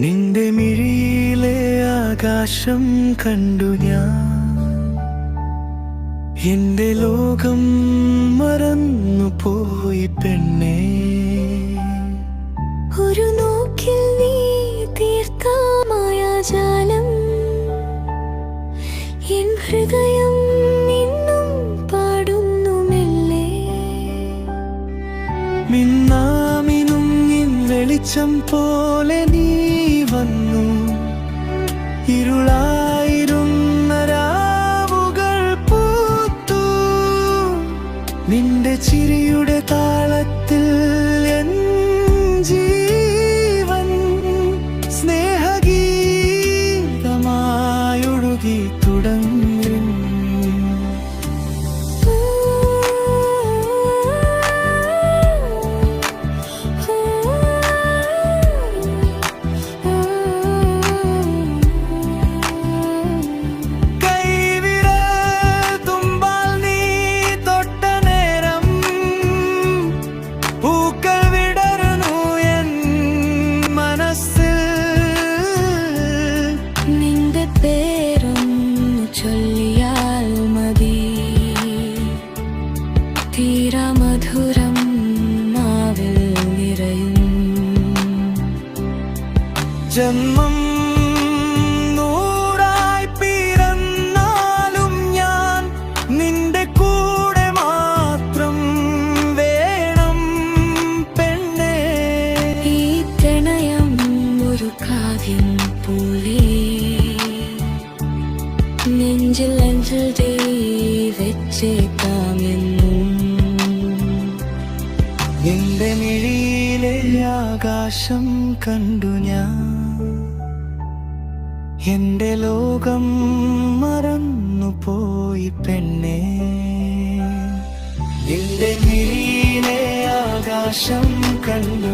നിന്റെ മിഴിയിലെ ആകാശം കണ്ടു ഞാൻ, എന്റെ ലോകം മറന്നു പോയി പെണ്ണേ. ഒരു നോക്കിൽ നീ തീർത്ത മായാജാലം, എൻ ഹൃദയം നിന്നും പാടുന്നു മെല്ലെ. മിന്നാമിനുങ്ങിൻ വെളിച്ചം പോലെ നീ വന്നു, ഇരുളായിരുന്ന രാവുകൾ പൂത്തു. നിന്റെ ചിരിയുടെ താളത്തിൽ എൻ ജീവൻ സ്നേഹഗീതമായൊഴുകി തുടങ്ങി. മധുരം നാവിൽ നിറയും. ജന്മം നൂറായി പിറന്നാലും ഞാൻ നിന്റെ കൂടെ മാത്രം വേണം പെണ്ണേ. ഈ പ്രണയം ഒരു കാവ്യം പോലെ നെഞ്ചിൽ എഴുതി വെച്ചേക്കാമെന്നും. നിന്റെ മിഴിയിലെ ആകാശം കണ്ടു ഞാൻ, എന്റെ ലോകം മറന്നു പോയി പെണ്ണേ. നിന്റെ മിഴിയിലെ ആകാശം കണ്ടു